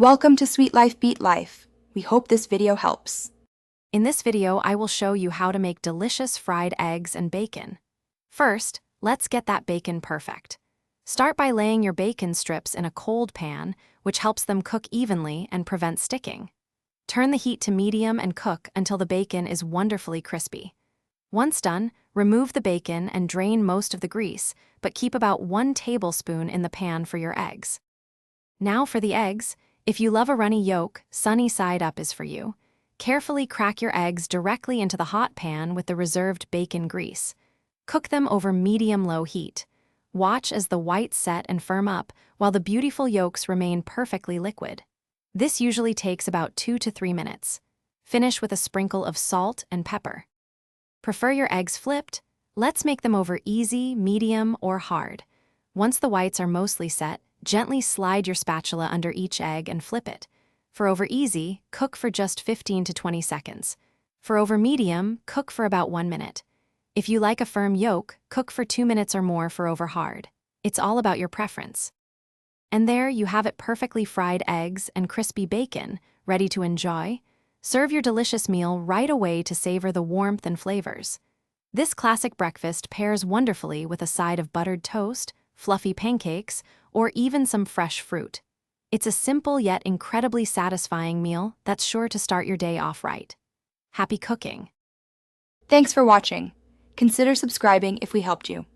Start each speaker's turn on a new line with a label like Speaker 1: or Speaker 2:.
Speaker 1: Welcome to Sweet Life Beat Life. We hope this video helps.
Speaker 2: In this video, I will show you how to make delicious fried eggs and bacon. First, let's get that bacon perfect. Start by laying your bacon strips in a cold pan, which helps them cook evenly and prevent sticking. Turn the heat to medium and cook until the bacon is wonderfully crispy. Once done, remove the bacon and drain most of the grease, but keep about 1 tablespoon in the pan for your eggs. Now for the eggs. If you love a runny yolk, sunny side up is for you. Carefully crack your eggs directly into the hot pan with the reserved bacon grease. Cook them over medium-low heat. Watch as the whites set and firm up, while the beautiful yolks remain perfectly liquid. This usually takes about 2 to 3 minutes. Finish with a sprinkle of salt and pepper. Prefer your eggs flipped? Let's make them over easy, medium, or hard. Once the whites are mostly set, gently slide your spatula under each egg and flip it. For over easy, cook for just 15 to 20 seconds. For over medium, cook for about 1 minute. If you like a firm yolk, cook for 2 minutes or more for over hard. It's all about your preference. And there you have it, perfectly fried eggs and crispy bacon, ready to enjoy. Serve your delicious meal right away to savor the warmth and flavors. This classic breakfast pairs wonderfully with a side of buttered toast, fluffy pancakes, or even some fresh fruit. It's a simple yet incredibly satisfying meal that's sure to start your day off right. Happy cooking!
Speaker 1: Thanks for watching. Consider subscribing if we helped you.